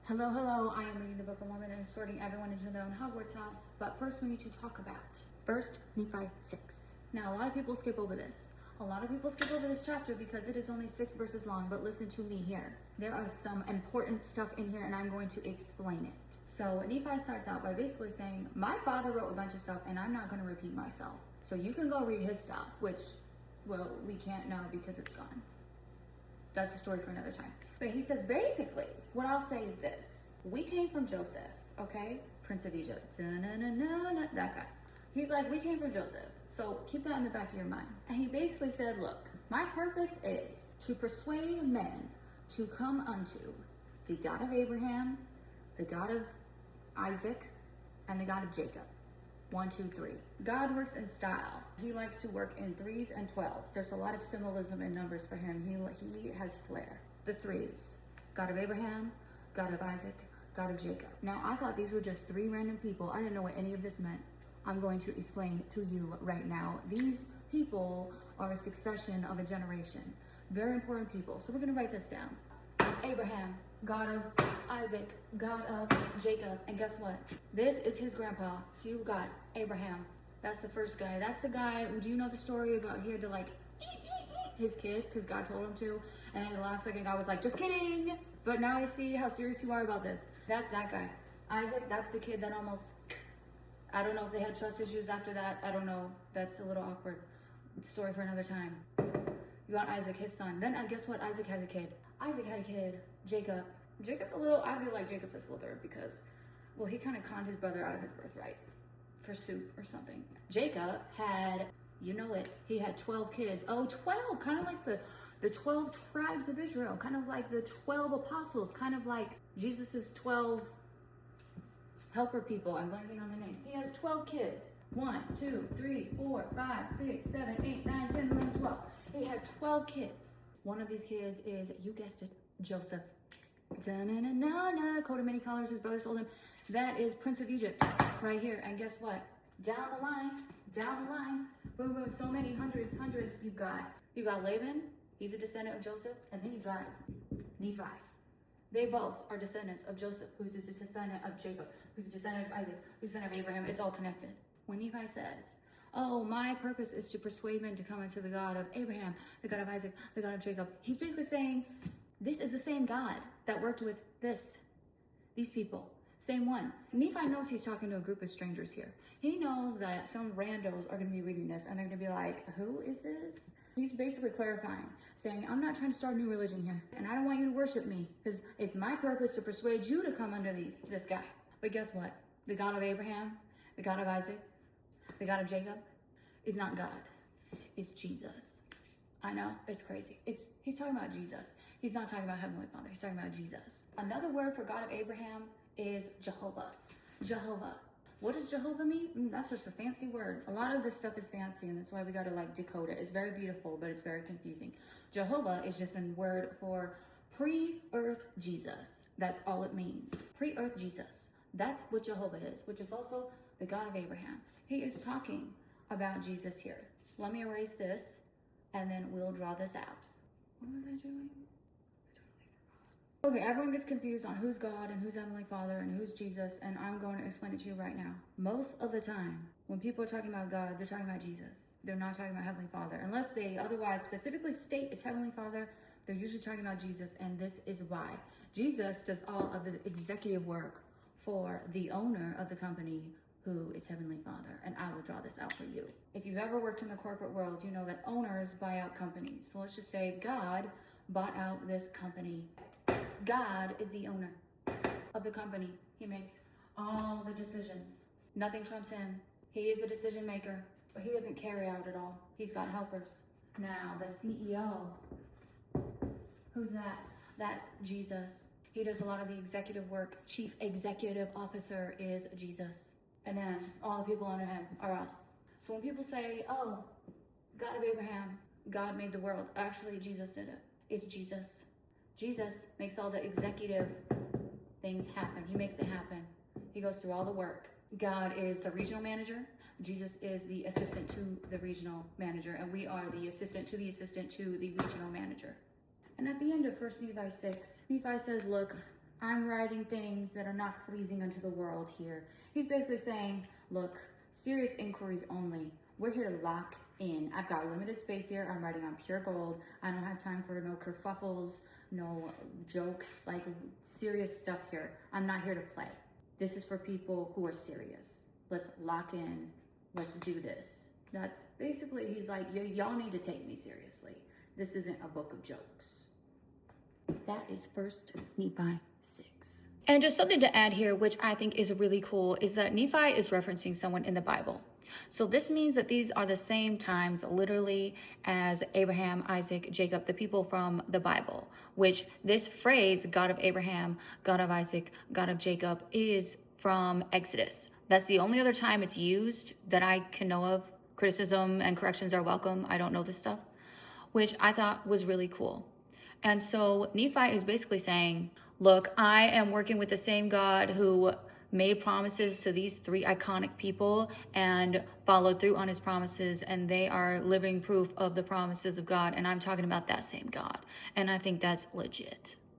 Hello, hello, I am reading the Book of Mormon and sorting everyone into their own Hogwarts house. But first we need to talk about 1 Nephi 6. Now, a lot of people skip over this. A lot of people skip over this chapter because it is only 6 verses long, but listen to me here. There is some important stuff in here and I'm going to explain it. So Nephi starts out by basically saying, my father wrote a bunch of stuff and I'm not going to repeat myself. So you can go read his stuff, which, well, we can't know because it's gone. That's a story for another time. But he says, basically, what I'll say is this. We came from Joseph, okay? Prince of Egypt. That guy. He's like, we came from Joseph. So keep that in the back of your mind. And he basically said, look, my purpose is to persuade men to come unto the God of Abraham, the God of Isaac, and the God of Jacob. 1, 2, 3. God works in style. He likes to work in 3s and 12s. There's a lot of symbolism in numbers for him. He has flair. The 3s. God of Abraham, God of Isaac, God of Jacob. Now, I thought these were just 3 random people. I didn't know what any of this meant. I'm going to explain to you right now. These people are a succession of a generation. Very important people. So we're going to write this down. Abraham, God of Isaac, God of Jacob. And guess what? This is his grandpa. So you've got Abraham. That's the first guy. That's the guy. Do you know the story about he had to like eat his kid because God told him to? And then the last second God was like, just kidding. But now I see how serious you are about this. That's that guy. Isaac, that's the kid that almost, I don't know if they had trust issues after that. I don't know. That's a little awkward. Story for another time. You got Isaac, his son. Then guess what? Isaac had a kid. Isaac had a kid. Jacob. Jacob's a little, I feel like Jacob's a Slytherin because, well, he kind of conned his brother out of his birthright for soup or something. Jacob had, you know it, he had 12 kids. Oh, 12, kind of like the 12 tribes of Israel, kind of like the 12 apostles, kind of like Jesus's 12 helper people. I'm blanking on the name. He had 12 kids. 1, 2, 3, 4, 5, 6, 7, 8, 9, 10, 11, 12. He had 12 kids. One of these kids is, you guessed it, Joseph. Da-na-na-na-na, coat of many colors, his brother sold him. That is Prince of Egypt right here. And guess what? Down the line, boom, boom, so many hundreds, you got Laban, he's a descendant of Joseph, and then you got Nephi. They both are descendants of Joseph, who's a descendant of Jacob, who's a descendant of Isaac, who's a descendant of Abraham. It's all connected. When Nephi says, oh, my purpose is to persuade men to come into the God of Abraham, the God of Isaac, the God of Jacob, he's basically saying, this is the same God that worked with these people. Same one. Nephi knows he's talking to a group of strangers here. He knows that some randos are going to be reading this and they're going to be like, who is this? He's basically clarifying, saying, I'm not trying to start a new religion here. And I don't want you to worship me because it's my purpose to persuade you to come under this guy. But guess what? The God of Abraham, the God of Isaac, the God of Jacob is not God. It's Jesus. I know, it's crazy. He's talking about Jesus. He's not talking about Heavenly Father. He's talking about Jesus. Another word for God of Abraham is Jehovah. Jehovah. What does Jehovah mean? That's just a fancy word. A lot of this stuff is fancy and that's why we got to like decode it. It's very beautiful, but it's very confusing. Jehovah is just a word for pre-earth Jesus. That's all it means. Pre-earth Jesus. That's what Jehovah is, which is also the God of Abraham. He is talking about Jesus here. Let me erase this and then we'll draw this out. What was I doing? Okay, everyone gets confused on who's God and who's Heavenly Father and who's Jesus, and I'm going to explain it to you right now. Most of the time, when people are talking about God, they're talking about Jesus. They're not talking about Heavenly Father. Unless they otherwise specifically state it's Heavenly Father, they're usually talking about Jesus, and this is why. Jesus does all of the executive work for the owner of the company, who is Heavenly Father, and I will draw this out for you. If you've ever worked in the corporate world, you know that owners buy out companies. So let's just say God bought out this company. God is the owner of the company. He makes all the decisions. Nothing trumps him. He is the decision maker, but he doesn't carry out it all. He's got helpers. Now, the CEO, who's that? That's Jesus. He does a lot of the executive work. Chief Executive Officer is Jesus. And then all the people under him are us. So when people say, oh, God of Abraham, God made the world. Actually, Jesus did it. It's Jesus. Jesus makes all the executive things happen. He makes it happen. He goes through all the work. God is the regional manager. Jesus is the assistant to the regional manager. And we are the assistant to the assistant to the regional manager. And at the end of 1 Nephi 6, Nephi says, look, I'm writing things that are not pleasing unto the world here. He's basically saying, look, serious inquiries only. We're here to lock in. I've got limited space here. I'm writing on pure gold. I don't have time for no kerfuffles, no jokes, like serious stuff here. I'm not here to play. This is for people who are serious. Let's lock in. Let's do this. That's basically, he's like, y'all need to take me seriously. This isn't a book of jokes. That is 1 Nephi 6. And just something to add here, which I think is really cool, is that Nephi is referencing someone in the Bible. So this means that these are the same times literally as Abraham, Isaac, Jacob, the people from the Bible, which this phrase, God of Abraham, God of Isaac, God of Jacob, is from Exodus. That's the only other time it's used that I can know of. Criticism and corrections are welcome. I don't know this stuff, which I thought was really cool. And so Nephi is basically saying, look, I am working with the same God who made promises to these three iconic people and followed through on his promises, and they are living proof of the promises of God. And I'm talking about that same God. And I think that's legit.